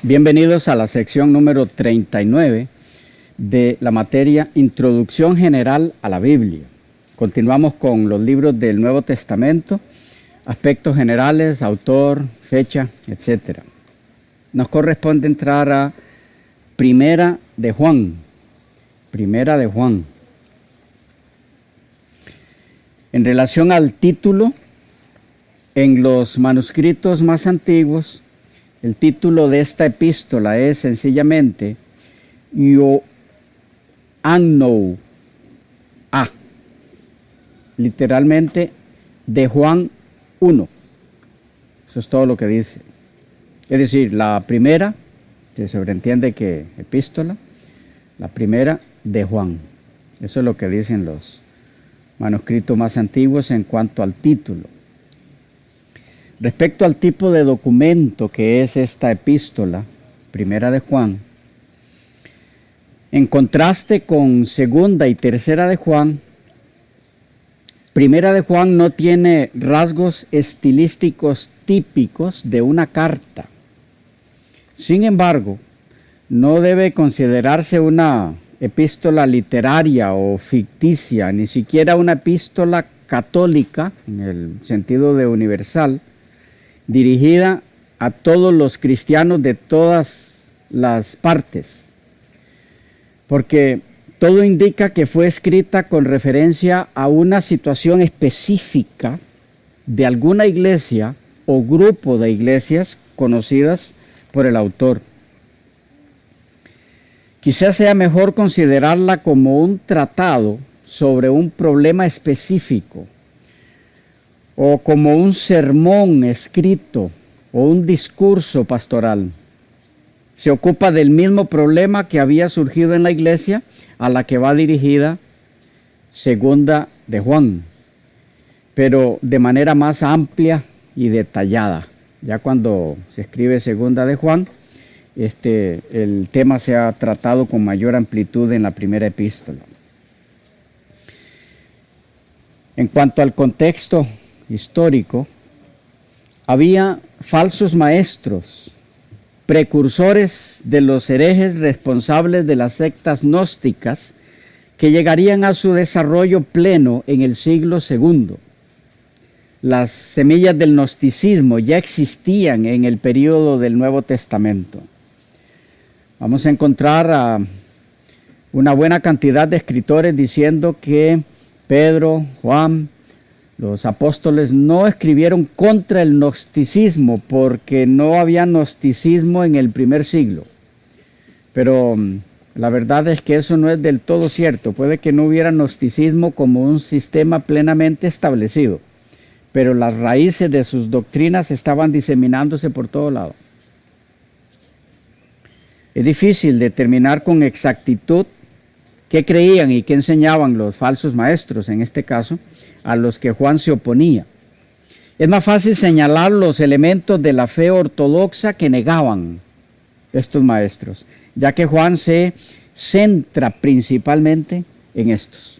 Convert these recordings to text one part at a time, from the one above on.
Bienvenidos a la sección número 39 de la materia Introducción General a la Biblia. Continuamos con los libros del Nuevo Testamento, aspectos generales, autor, fecha, etc. Nos corresponde entrar a Primera de Juan. Primera de Juan. En relación al título, en los manuscritos más antiguos, el título de esta epístola es sencillamente Ioannou A, literalmente de Juan 1. Eso es todo lo que dice. Es decir, la primera, se sobreentiende que epístola, la primera de Juan. Eso es lo que dicen los manuscritos más antiguos en cuanto al título. Respecto al tipo de documento que es esta epístola, Primera de Juan, en contraste con Segunda y Tercera de Juan, Primera de Juan no tiene rasgos estilísticos típicos de una carta. Sin embargo, no debe considerarse una epístola literaria o ficticia, ni siquiera una epístola católica, en el sentido de universal, dirigida a todos los cristianos de todas las partes, porque todo indica que fue escrita con referencia a una situación específica de alguna iglesia o grupo de iglesias conocidas por el autor. Quizás sea mejor considerarla como un tratado sobre un problema específico, o como un sermón escrito o un discurso pastoral. Se ocupa del mismo problema que había surgido en la iglesia a la que va dirigida Segunda de Juan, pero de manera más amplia y detallada. Ya cuando se escribe Segunda de Juan, el tema se ha tratado con mayor amplitud en la primera epístola. En cuanto al contexto histórico, había falsos maestros, precursores de los herejes responsables de las sectas gnósticas que llegarían a su desarrollo pleno en el siglo II. Las semillas del gnosticismo ya existían en el período del Nuevo Testamento. Vamos a encontrar a una buena cantidad de escritores diciendo que Pedro, Juan, los apóstoles no escribieron contra el gnosticismo porque no había gnosticismo en el primer siglo. Pero la verdad es que eso no es del todo cierto. Puede que no hubiera gnosticismo como un sistema plenamente establecido, pero las raíces de sus doctrinas estaban diseminándose por todo lado. Es difícil determinar con exactitud qué creían y qué enseñaban los falsos maestros, en este caso, a los que Juan se oponía. Es más fácil señalar los elementos de la fe ortodoxa que negaban estos maestros, ya que Juan se centra principalmente en estos.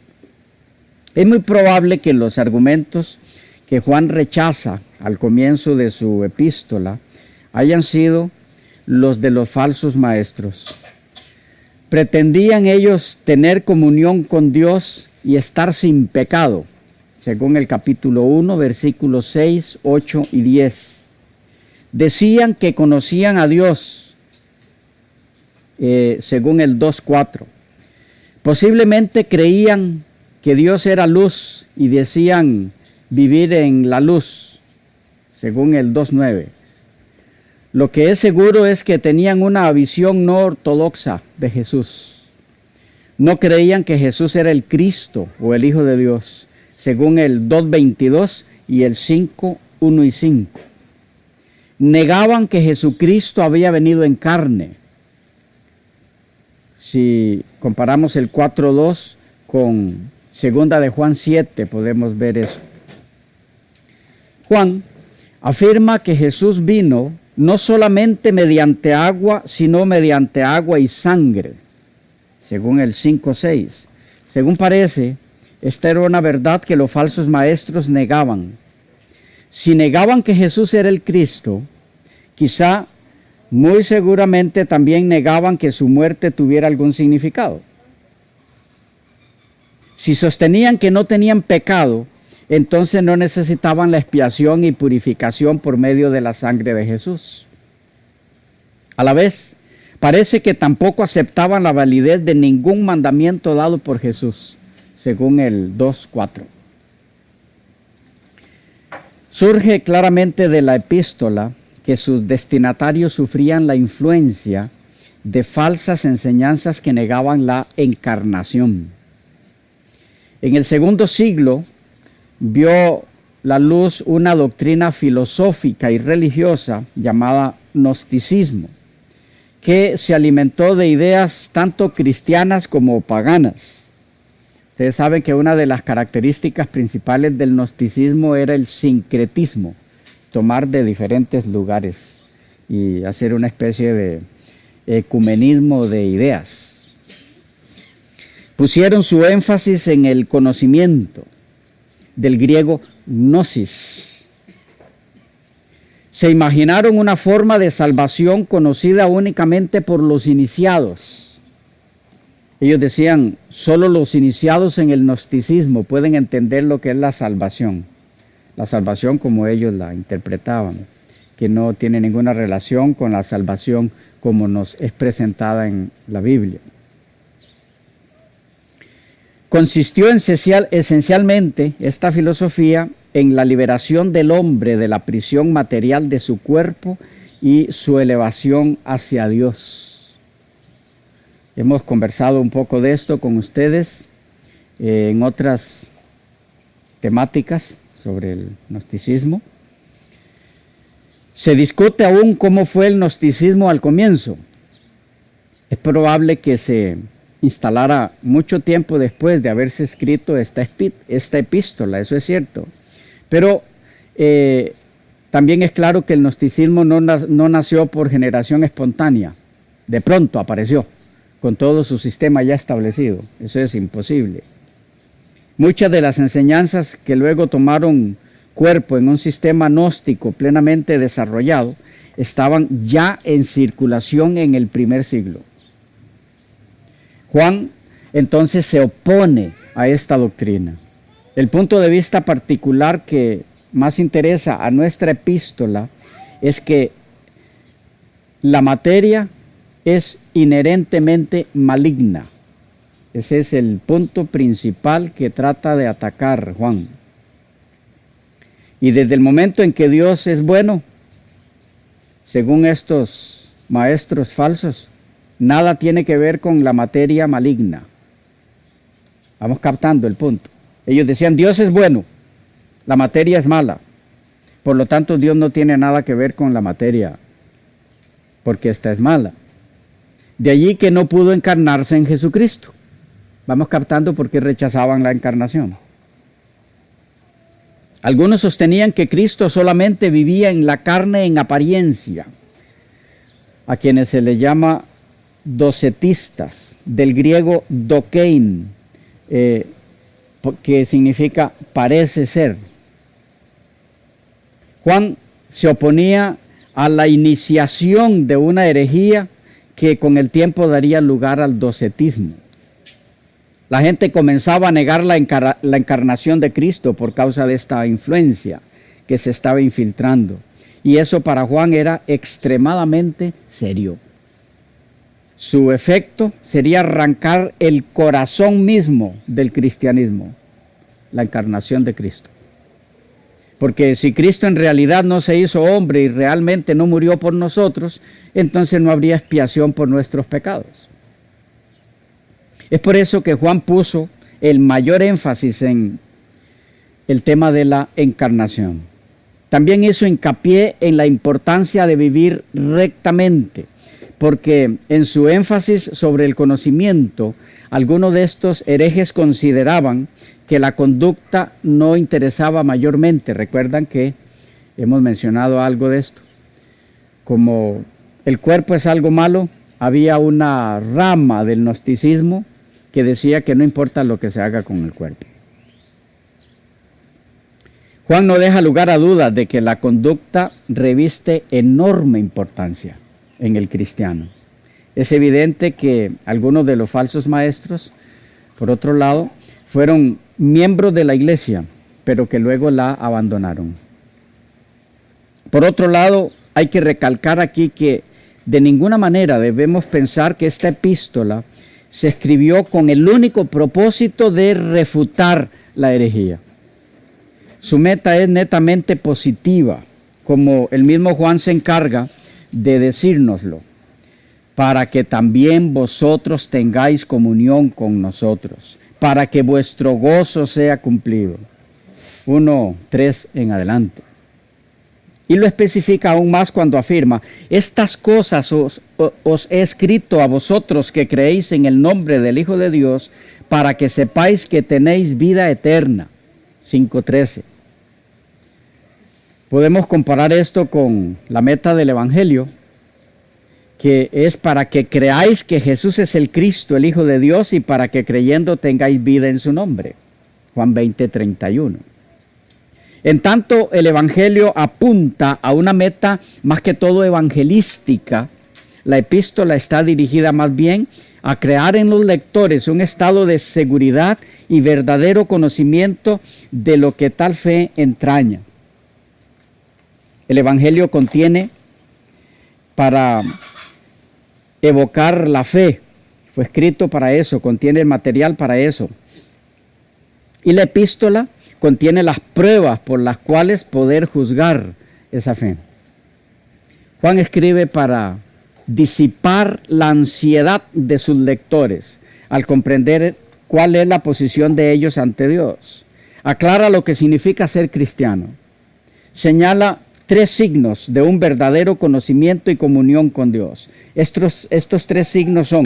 Es muy probable que los argumentos que Juan rechaza al comienzo de su epístola hayan sido los de los falsos maestros. Pretendían ellos tener comunión con Dios y estar sin pecado, según el capítulo 1, versículos 6, 8 y 10. Decían que conocían a Dios, según el 2, 4. Posiblemente creían que Dios era luz y decían vivir en la luz, según el 2, 9. Lo que es seguro es que tenían una visión no ortodoxa de Jesús. No creían que Jesús era el Cristo o el Hijo de Dios, según el 2.22 y el 5, 1 y 5. Negaban que Jesucristo había venido en carne. Si comparamos el 4:2 con segunda de Juan 7, podemos ver eso. Juan afirma que Jesús vino no solamente mediante agua, sino mediante agua y sangre, según el 5:6. Según parece, esta era una verdad que los falsos maestros negaban. Si negaban que Jesús era el Cristo, quizá, muy seguramente también negaban que su muerte tuviera algún significado. Si sostenían que no tenían pecado, entonces no necesitaban la expiación y purificación por medio de la sangre de Jesús. A la vez, parece que tampoco aceptaban la validez de ningún mandamiento dado por Jesús, según el 2:4. Surge claramente de la epístola que sus destinatarios sufrían la influencia de falsas enseñanzas que negaban la encarnación. En el segundo siglo vio la luz una doctrina filosófica y religiosa llamada gnosticismo, que se alimentó de ideas tanto cristianas como paganas. Ustedes saben que una de las características principales del gnosticismo era el sincretismo, tomar de diferentes lugares y hacer una especie de ecumenismo de ideas. Pusieron su énfasis en el conocimiento, del griego gnosis. Se imaginaron una forma de salvación conocida únicamente por los iniciados. Ellos decían, solo los iniciados en el gnosticismo pueden entender lo que es la salvación. La salvación como ellos la interpretaban, que no tiene ninguna relación con la salvación como nos es presentada en la Biblia. Consistió esencialmente esta filosofía en la liberación del hombre de la prisión material de su cuerpo y su elevación hacia Dios. Hemos conversado un poco de esto con ustedes en otras temáticas sobre el gnosticismo. Se discute aún cómo fue el gnosticismo al comienzo. Es probable que se instalara mucho tiempo después de haberse escrito esta epístola, eso es cierto. Pero también es claro que el gnosticismo no nació por generación espontánea. De pronto apareció, con todo su sistema ya establecido. Eso es imposible. Muchas de las enseñanzas que luego tomaron cuerpo en un sistema gnóstico plenamente desarrollado estaban ya en circulación en el primer siglo. Juan entonces se opone a esta doctrina. El punto de vista particular que más interesa a nuestra epístola es que la materia es inherentemente maligna. Ese es el punto principal que trata de atacar Juan. Y desde el momento en que Dios es bueno, según estos maestros falsos, nada tiene que ver con la materia maligna. Vamos captando el punto. Ellos decían, Dios es bueno, la materia es mala. Por lo tanto, Dios no tiene nada que ver con la materia, porque esta es mala. De allí que no pudo encarnarse en Jesucristo. Vamos captando por qué rechazaban la encarnación. Algunos sostenían que Cristo solamente vivía en la carne en apariencia, a quienes se les llama docetistas, del griego dokein, que significa parece ser. Juan se oponía a la iniciación de una herejía que con el tiempo daría lugar al docetismo. La gente comenzaba a negar la encarnación de Cristo por causa de esta influencia que se estaba infiltrando. Y eso para Juan era extremadamente serio. Su efecto sería arrancar el corazón mismo del cristianismo, la encarnación de Cristo. Porque si Cristo en realidad no se hizo hombre y realmente no murió por nosotros, entonces no habría expiación por nuestros pecados. Es por eso que Juan puso el mayor énfasis en el tema de la encarnación. También hizo hincapié en la importancia de vivir rectamente, porque en su énfasis sobre el conocimiento, algunos de estos herejes consideraban que la conducta no interesaba mayormente. Recuerdan que hemos mencionado algo de esto. Como el cuerpo es algo malo, había una rama del gnosticismo que decía que no importa lo que se haga con el cuerpo. Juan no deja lugar a dudas de que la conducta reviste enorme importancia en el cristiano. Es evidente que algunos de los falsos maestros, por otro lado, fueron miembros de la iglesia, pero que luego la abandonaron. Por otro lado, hay que recalcar aquí que de ninguna manera debemos pensar que esta epístola se escribió con el único propósito de refutar la herejía. Su meta es netamente positiva, como el mismo Juan se encarga de decírnoslo, para que también vosotros tengáis comunión con nosotros, para que vuestro gozo sea cumplido. 1:3 en adelante. Y lo especifica aún más cuando afirma: estas cosas os he escrito a vosotros que creéis en el nombre del Hijo de Dios, para que sepáis que tenéis vida eterna. 5:13. Podemos comparar esto con la meta del Evangelio, que es para que creáis que Jesús es el Cristo, el Hijo de Dios, y para que creyendo tengáis vida en su nombre. Juan 20:31. En tanto, el Evangelio apunta a una meta más que todo evangelística. La epístola está dirigida más bien a crear en los lectores un estado de seguridad y verdadero conocimiento de lo que tal fe entraña. El Evangelio contiene, para evocar la fe, fue escrito para eso, contiene el material para eso. Y la epístola contiene las pruebas por las cuales poder juzgar esa fe. Juan escribe para disipar la ansiedad de sus lectores al comprender cuál es la posición de ellos ante Dios. Aclara lo que significa ser cristiano. Señala 3 signos de un verdadero conocimiento y comunión con Dios. Estos 3 signos son,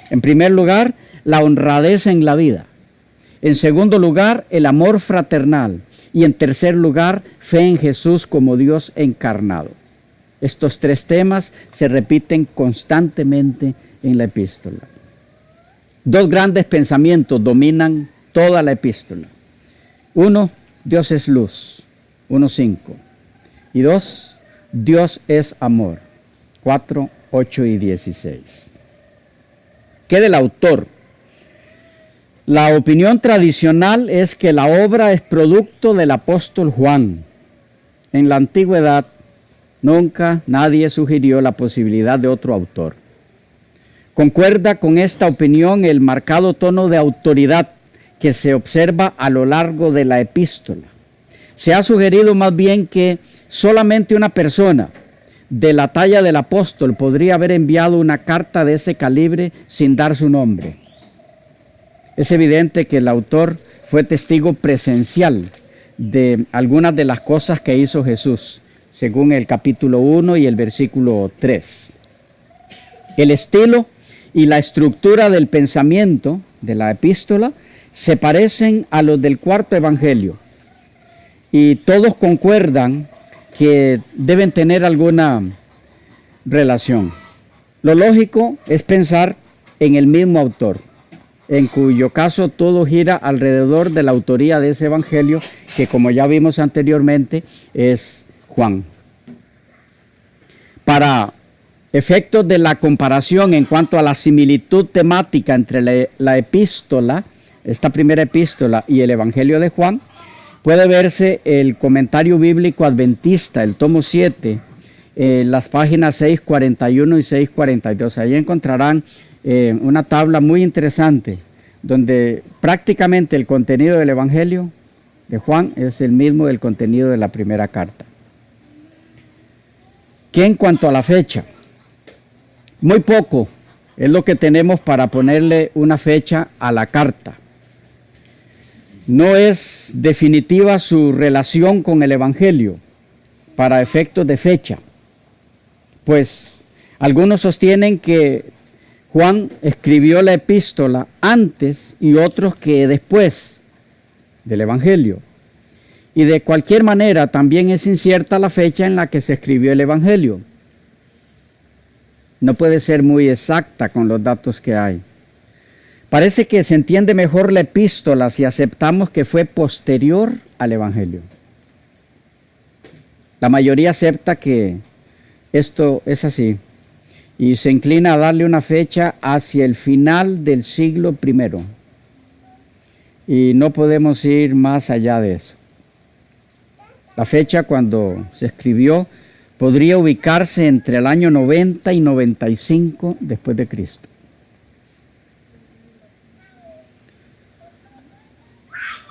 en primer lugar, la honradez en la vida. En segundo lugar, el amor fraternal. Y en tercer lugar, fe en Jesús como Dios encarnado. Estos 3 temas se repiten constantemente en la epístola. 2 grandes pensamientos dominan toda la epístola. 1, Dios es luz. 1:5. Y 2, Dios es amor. 4, 8 y 16. ¿Qué del autor? La opinión tradicional es que la obra es producto del apóstol Juan. En la antigüedad, nunca nadie sugirió la posibilidad de otro autor. Concuerda con esta opinión el marcado tono de autoridad que se observa a lo largo de la epístola. Se ha sugerido más bien que solamente una persona de la talla del apóstol podría haber enviado una carta de ese calibre sin dar su nombre. Es evidente que el autor fue testigo presencial de algunas de las cosas que hizo Jesús, según el capítulo 1 y el versículo 3. El estilo y la estructura del pensamiento de la epístola se parecen a los del cuarto evangelio, y todos concuerdan que deben tener alguna relación. Lo lógico es pensar en el mismo autor, en cuyo caso todo gira alrededor de la autoría de ese evangelio, que como ya vimos anteriormente es Juan. Para efectos de la comparación en cuanto a la similitud temática entre la epístola, esta primera epístola y el evangelio de Juan, puede verse el comentario bíblico adventista, el tomo 7, las páginas 641 y 642. Ahí encontrarán una tabla muy interesante, donde prácticamente el contenido del evangelio de Juan es el mismo del contenido de la primera carta. ¿Qué en cuanto a la fecha? Muy poco es lo que tenemos para ponerle una fecha a la carta. No es definitiva su relación con el Evangelio. para efectos de fecha. Pues algunos sostienen que Juan escribió la epístola antes y otros que después del Evangelio. Y de cualquier manera también es incierta la fecha en la que se escribió el Evangelio. No puede ser muy exacta con los datos que hay. Parece que se entiende mejor la epístola si aceptamos que fue posterior al Evangelio. La mayoría acepta que esto es así y se inclina a darle una fecha hacia el final del siglo I. Y no podemos ir más allá de eso. La fecha cuando se escribió podría ubicarse entre el año 90 y 95 después de Cristo.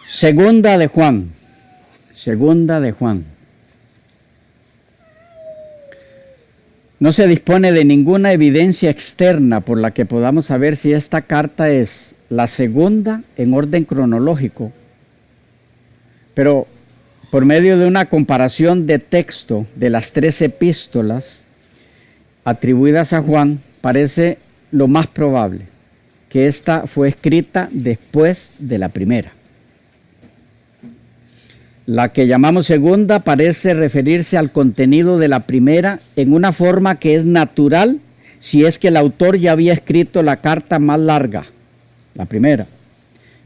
Segunda de Juan. No se dispone de ninguna evidencia externa por la que podamos saber si esta carta es la segunda en orden cronológico, pero por medio de una comparación de texto de las 3 epístolas atribuidas a Juan, parece lo más probable que esta fue escrita después de la primera. La que llamamos segunda parece referirse al contenido de la primera en una forma que es natural si es que el autor ya había escrito la carta más larga, la primera,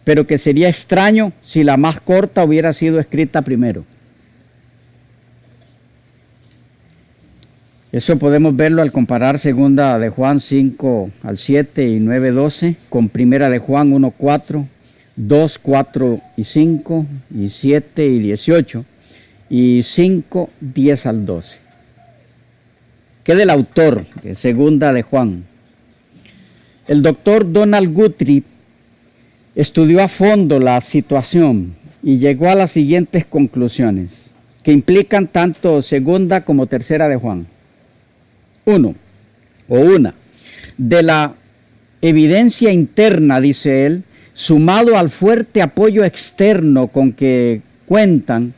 pero que sería extraño si la más corta hubiera sido escrita primero. Eso podemos verlo al comparar segunda de Juan 5 al 7 y 9, 12 con primera de Juan 1, 4, 2, 4 y 5 y 7 y 18 y 5, 10 al 12. ¿Qué del autor de segunda de Juan? El doctor Donald Guthrie estudió a fondo la situación y llegó a las siguientes conclusiones que implican tanto segunda como tercera de Juan. Una, de la evidencia interna, dice él, sumado al fuerte apoyo externo con que cuentan,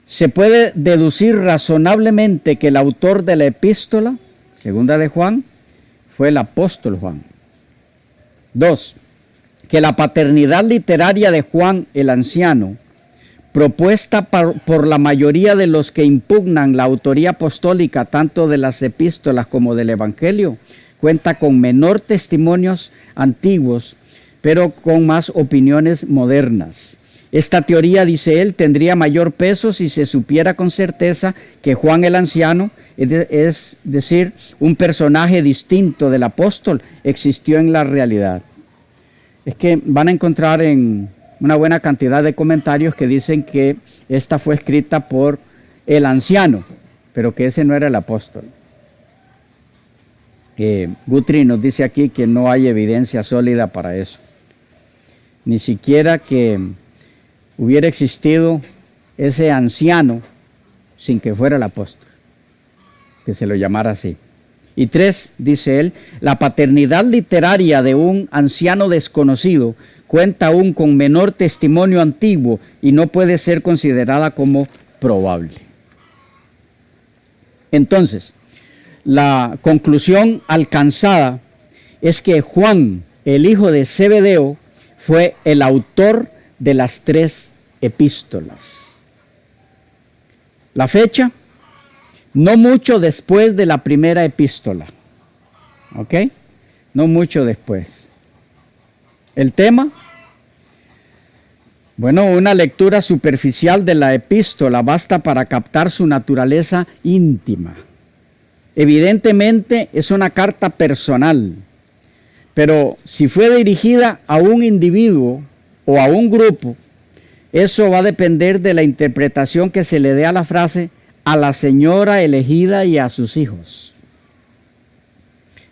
se puede deducir razonablemente que el autor de la epístola, segunda de Juan, fue el apóstol Juan. 2, que la paternidad literaria de Juan el anciano, propuesta por la mayoría de los que impugnan la autoría apostólica tanto de las epístolas como del Evangelio, cuenta con menor testimonios antiguos, pero con más opiniones modernas. Esta teoría, dice él, tendría mayor peso si se supiera con certeza que Juan el anciano, es decir, un personaje distinto del apóstol, existió en la realidad. Es que van a encontrar en una buena cantidad de comentarios que dicen que esta fue escrita por el anciano, pero que ese no era el apóstol. Guthrie nos dice aquí que no hay evidencia sólida para eso. Ni siquiera que hubiera existido ese anciano sin que fuera el apóstol, que se lo llamara así. Y 3, dice él, la paternidad literaria de un anciano desconocido cuenta aún con menor testimonio antiguo y no puede ser considerada como probable. Entonces, la conclusión alcanzada es que Juan, el hijo de Zebedeo, fue el autor de las 3 epístolas. La fecha, no mucho después de la primera epístola. ¿Ok? No mucho después. El tema, bueno, una lectura superficial de la epístola basta para captar su naturaleza íntima. Evidentemente es una carta personal, pero si fue dirigida a un individuo o a un grupo, eso va a depender de la interpretación que se le dé a la frase a la señora elegida y a sus hijos.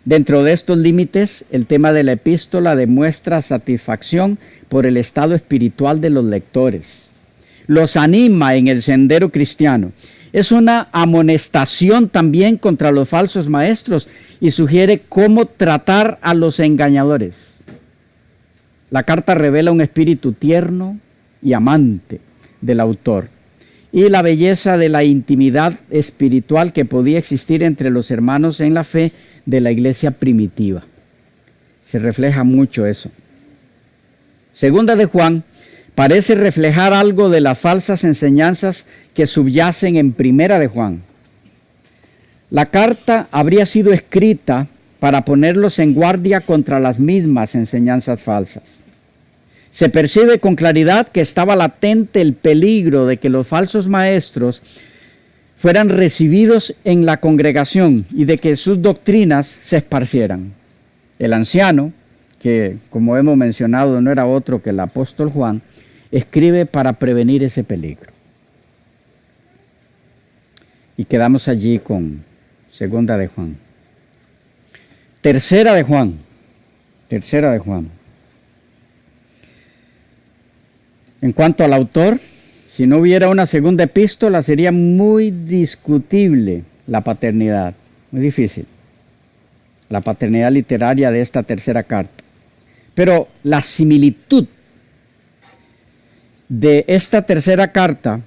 Dentro de estos límites, el tema de la epístola demuestra satisfacción por el estado espiritual de los lectores. Los anima en el sendero cristiano. Es una amonestación también contra los falsos maestros y sugiere cómo tratar a los engañadores. La carta revela un espíritu tierno y amante del autor y la belleza de la intimidad espiritual que podía existir entre los hermanos en la fe de la iglesia primitiva. Se refleja mucho eso. Segunda de Juan parece reflejar algo de las falsas enseñanzas que subyacen en Primera de Juan. La carta habría sido escrita para ponerlos en guardia contra las mismas enseñanzas falsas. Se percibe con claridad que estaba latente el peligro de que los falsos maestros fueran recibidos en la congregación y de que sus doctrinas se esparcieran. El anciano, que como hemos mencionado no era otro que el apóstol Juan, escribe para prevenir ese peligro. Y quedamos allí con Segunda de Juan. Tercera de Juan. Tercera de Juan. En cuanto al autor, si no hubiera una segunda epístola, sería muy discutible la paternidad, muy difícil, la paternidad literaria de esta tercera carta. Pero la similitud de esta tercera carta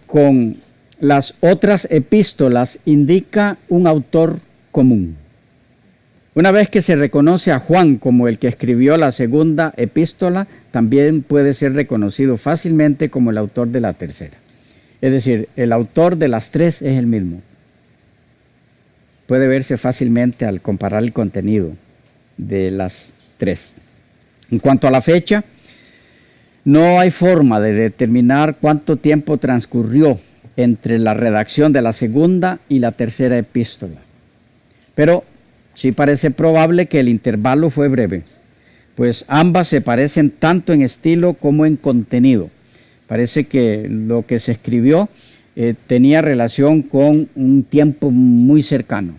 con las otras epístolas indica un autor común. Una vez que se reconoce a Juan como el que escribió la segunda epístola, también puede ser reconocido fácilmente como el autor de la tercera. Es decir, el autor de las tres es el mismo. Puede verse fácilmente al comparar el contenido de las tres. En cuanto a la fecha, no hay forma de determinar cuánto tiempo transcurrió entre la redacción de la segunda y la tercera epístola. Pero sí parece probable que el intervalo fue breve, pues ambas se parecen tanto en estilo como en contenido. Parece que lo que se escribió tenía relación con un tiempo muy cercano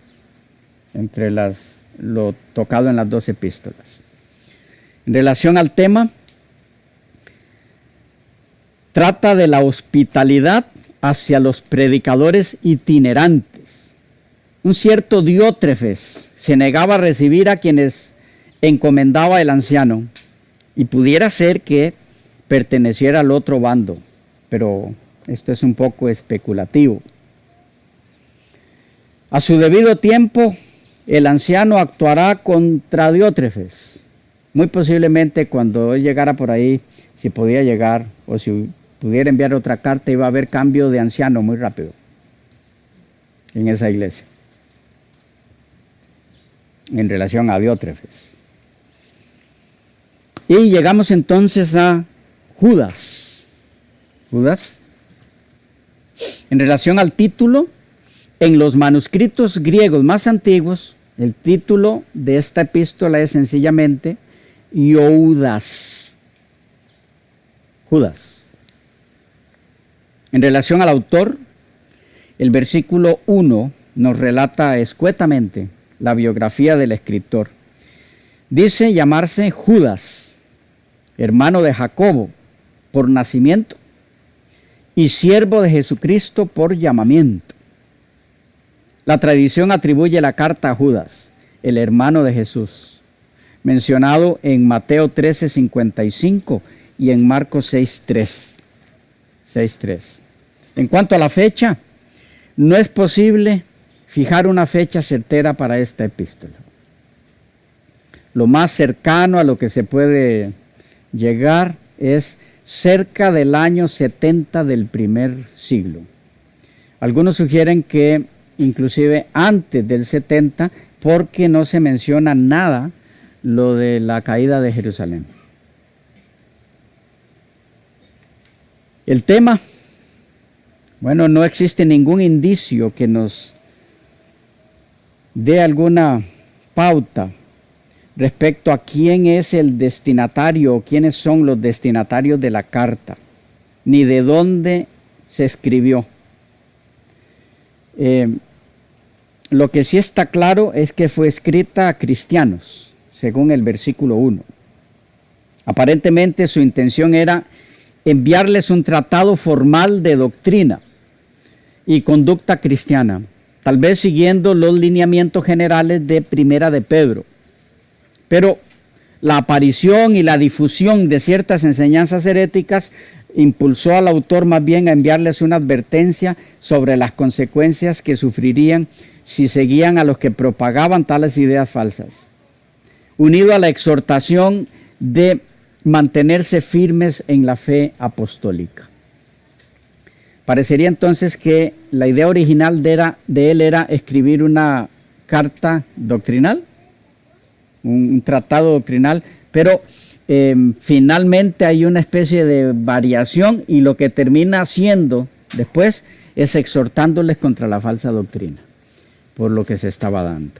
entre lo tocado en las dos epístolas. En relación al tema, trata de la hospitalidad hacia los predicadores itinerantes. Un cierto Diótrefes se negaba a recibir a quienes encomendaba el anciano, y pudiera ser que perteneciera al otro bando, pero esto es un poco especulativo. A su debido tiempo, el anciano actuará contra Diótrefes. Muy posiblemente cuando él llegara por ahí, si podía llegar o si pudiera enviar otra carta, iba a haber cambio de anciano muy rápido en esa iglesia en relación a Diótrefes. Y llegamos entonces a Judas. Judas. En relación al título, en los manuscritos griegos más antiguos, el título de esta epístola es sencillamente Ioudas. Judas. En relación al autor, el versículo 1 nos relata escuetamente la biografía del escritor. Dice llamarse Judas, hermano de Jacobo por nacimiento y siervo de Jesucristo por llamamiento. La tradición atribuye la carta a Judas, el hermano de Jesús, mencionado en Mateo 13:55 y en Marcos 6:3. En cuanto a la fecha, no es posible fijar una fecha certera para esta epístola. Lo más cercano a lo que se puede llegar es cerca del año 70 del primer siglo. Algunos sugieren que inclusive antes del 70, porque no se menciona nada lo de la caída de Jerusalén. El tema, bueno, no existe ningún indicio que nos dé alguna pauta respecto a quién es el destinatario o quiénes son los destinatarios de la carta, ni de dónde se escribió. Lo que sí está claro es que fue escrita a cristianos, según el versículo 1. Aparentemente su intención era enviarles un tratado formal de doctrina y conducta cristiana, tal vez siguiendo los lineamientos generales de Primera de Pedro. Pero la aparición y la difusión de ciertas enseñanzas heréticas impulsó al autor más bien a enviarles una advertencia sobre las consecuencias que sufrirían si seguían a los que propagaban tales ideas falsas, unido a la exhortación de mantenerse firmes en la fe apostólica. Parecería entonces que la idea original de él era escribir una carta doctrinal, un tratado doctrinal, pero finalmente hay una especie de variación y lo que termina haciendo después es exhortándoles contra la falsa doctrina, por lo que se estaba dando.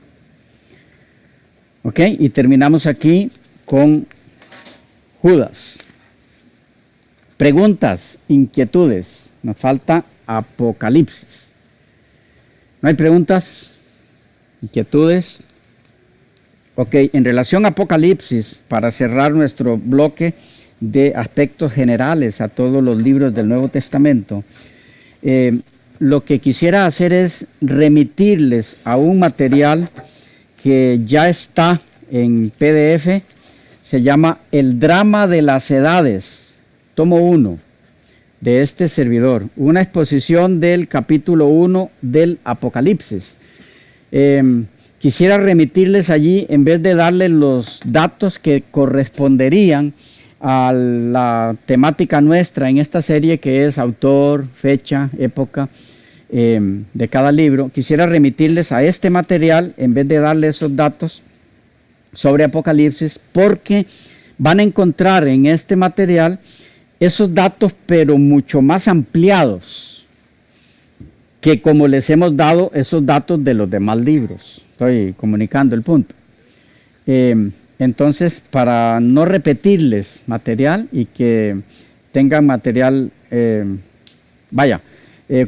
Ok, y terminamos aquí con Judas. Preguntas, inquietudes. Nos falta Apocalipsis. ¿No hay preguntas? ¿Inquietudes? Ok, en relación a Apocalipsis, para cerrar nuestro bloque de aspectos generales a todos los libros del Nuevo Testamento, lo que quisiera hacer es remitirles a un material que ya está en PDF, se llama El Drama de las Edades, tomo 1, de este servidor, una exposición del capítulo 1 del Apocalipsis. Quisiera remitirles allí, en vez de darles los datos que corresponderían a la temática nuestra en esta serie, que es autor, fecha, época de cada libro, quisiera remitirles a este material en vez de darles esos datos sobre Apocalipsis, porque van a encontrar en este material esos datos, pero mucho más ampliados que como les hemos dado esos datos de los demás libros. Estoy comunicando el punto. Entonces, para no repetirles material y que tengan material,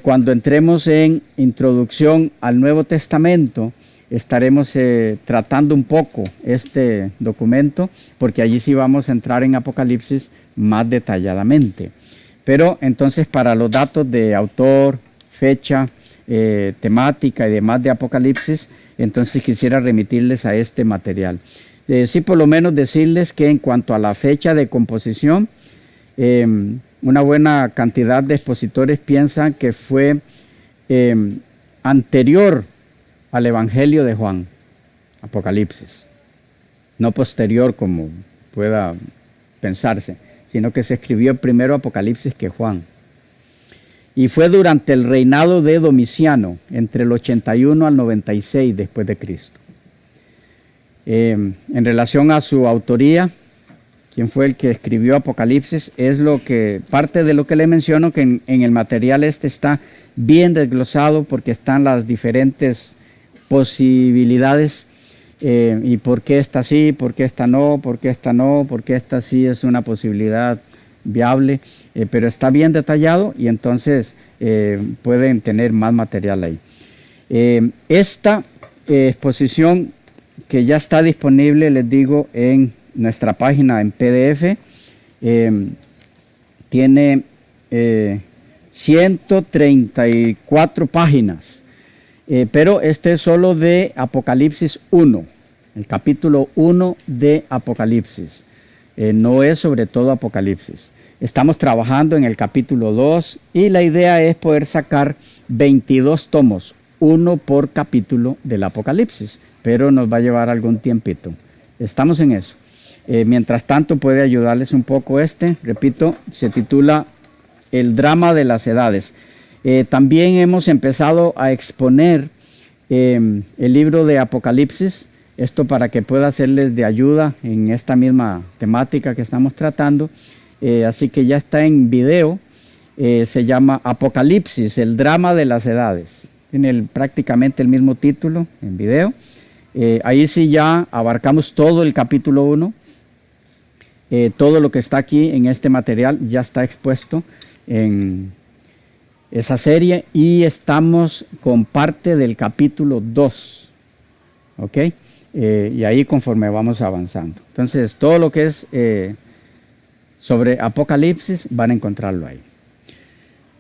cuando entremos en introducción al Nuevo Testamento, estaremos tratando un poco este documento, porque allí sí vamos a entrar en Apocalipsis más detalladamente. Pero entonces, para los datos de autor, fecha, temática y demás de Apocalipsis, entonces quisiera remitirles a este material. Sí, por lo menos decirles que en cuanto a la fecha de composición, una buena cantidad de expositores piensan que fue anterior al Evangelio de Juan, Apocalipsis, no posterior como pueda pensarse, sino que se escribió primero Apocalipsis que Juan. Y fue durante el reinado de Domiciano, entre el 81 al 96 después de Cristo. En relación a su autoría, quién fue el que escribió Apocalipsis, es parte de lo que le menciono, que en el material está bien desglosado, porque están las diferentes posibilidades, y por qué esta sí, por qué esta no, por qué esta no, por qué esta sí es una posibilidad viable, pero está bien detallado y entonces pueden tener más material ahí. Esta exposición que ya está disponible, les digo, en nuestra página en PDF, tiene 134 páginas, pero este es solo de Apocalipsis 1, el capítulo 1 de Apocalipsis. No es sobre todo Apocalipsis. Estamos trabajando en el capítulo 2 y la idea es poder sacar 22 tomos, uno por capítulo del Apocalipsis, pero nos va a llevar algún tiempito. Estamos en eso. Mientras tanto puede ayudarles un poco repito, se titula El Drama de las Edades. También hemos empezado a exponer el libro de Apocalipsis, esto para que pueda serles de ayuda en esta misma temática que estamos tratando. Así que ya está en video, se llama Apocalipsis, el drama de las edades. Tiene prácticamente el mismo título en video. Ahí sí ya abarcamos todo el capítulo 1. Todo lo que está aquí en este material ya está expuesto en esa serie y estamos con parte del capítulo 2. ¿Ok? Y ahí conforme vamos avanzando. Entonces, todo lo que es sobre Apocalipsis van a encontrarlo ahí.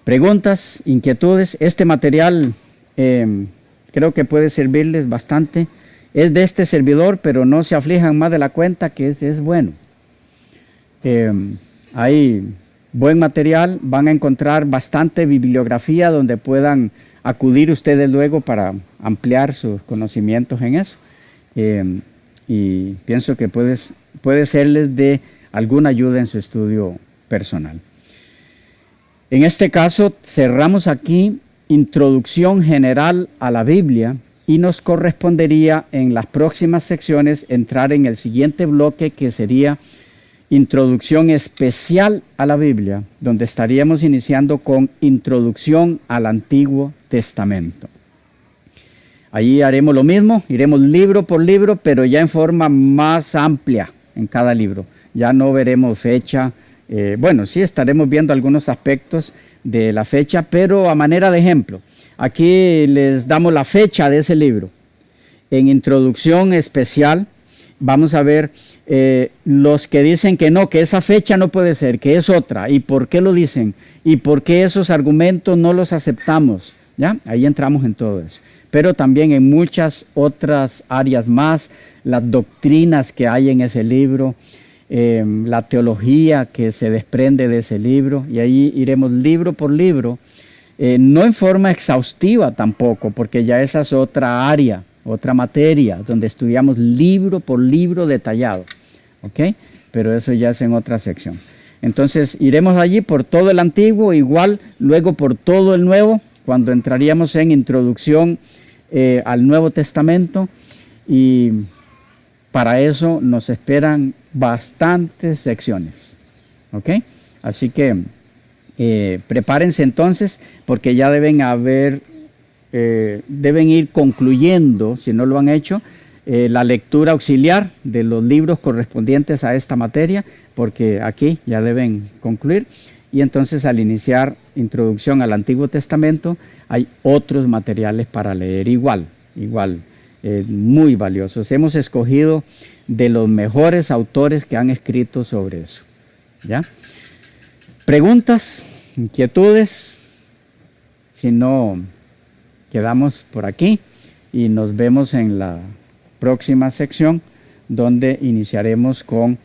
Preguntas, inquietudes. Este material creo que puede servirles bastante. Es de este servidor, pero no se aflijan más de la cuenta, que es bueno. Hay buen material, van a encontrar bastante bibliografía donde puedan acudir ustedes luego para ampliar sus conocimientos en eso. Y pienso que puede serles de alguna ayuda en su estudio personal. En este caso, cerramos aquí introducción general a la Biblia y nos correspondería en las próximas secciones entrar en el siguiente bloque, que sería introducción especial a la Biblia, donde estaríamos iniciando con introducción al Antiguo Testamento. Allí haremos lo mismo, iremos libro por libro, pero ya en forma más amplia en cada libro. Ya no veremos fecha. Bueno, sí estaremos viendo algunos aspectos de la fecha, pero a manera de ejemplo. Aquí les damos la fecha de ese libro. En introducción especial vamos a ver los que dicen que no, que esa fecha no puede ser, que es otra. ¿Y por qué lo dicen? ¿Y por qué esos argumentos no los aceptamos? ¿Ya? Ahí entramos en todo eso. Pero también en muchas otras áreas más, las doctrinas que hay en ese libro, la teología que se desprende de ese libro, y ahí iremos libro por libro, no en forma exhaustiva tampoco, porque ya esa es otra área, otra materia, donde estudiamos libro por libro detallado, ¿ok? Pero eso ya es en otra sección. Entonces iremos allí por todo el Antiguo, igual luego por todo el Nuevo, cuando entraríamos en introducción al Nuevo Testamento, y para eso nos esperan bastantes secciones, ¿ok? Así que prepárense entonces, porque ya deben ir concluyendo, si no lo han hecho, la lectura auxiliar de los libros correspondientes a esta materia, porque aquí ya deben concluir. Y entonces al iniciar introducción al Antiguo Testamento hay otros materiales para leer igual, muy valiosos. Hemos escogido de los mejores autores que han escrito sobre eso. ¿Ya? ¿Preguntas? ¿Inquietudes? Si no, quedamos por aquí y nos vemos en la próxima sección, donde iniciaremos con,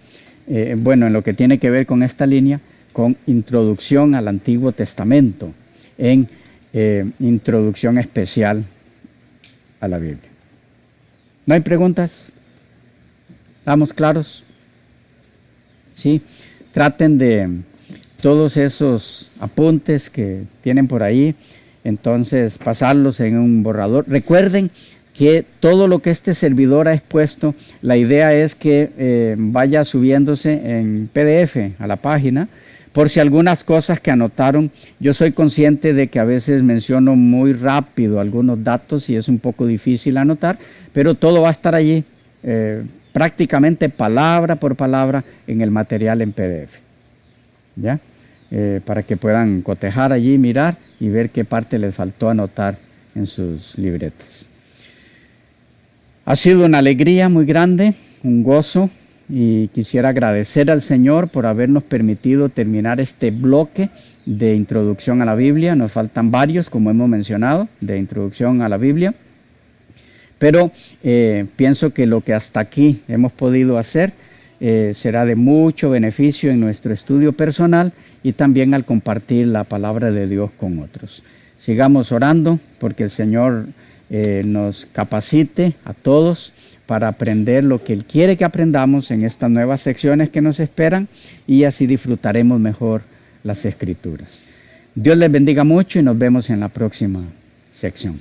en lo que tiene que ver con esta línea, con introducción al Antiguo Testamento, en introducción especial a la Biblia. ¿No hay preguntas? ¿Estamos claros? Sí. Traten de todos esos apuntes que tienen por ahí, entonces pasarlos en un borrador. Recuerden que todo lo que este servidor ha expuesto, la idea es que vaya subiéndose en PDF a la página, por si algunas cosas que anotaron. Yo soy consciente de que a veces menciono muy rápido algunos datos y es un poco difícil anotar, pero todo va a estar allí, prácticamente palabra por palabra en el material en PDF. ¿Ya? Para que puedan cotejar allí, mirar y ver qué parte les faltó anotar en sus libretas. Ha sido una alegría muy grande, un gozo, y quisiera agradecer al Señor por habernos permitido terminar este bloque de introducción a la Biblia. Nos faltan varios, como hemos mencionado, de introducción a la Biblia, pero pienso que lo que hasta aquí hemos podido hacer será de mucho beneficio en nuestro estudio personal y también al compartir la palabra de Dios con otros. Sigamos orando porque el Señor nos capacite a todos para aprender lo que Él quiere que aprendamos en estas nuevas secciones que nos esperan, y así disfrutaremos mejor las Escrituras. Dios les bendiga mucho y nos vemos en la próxima sección.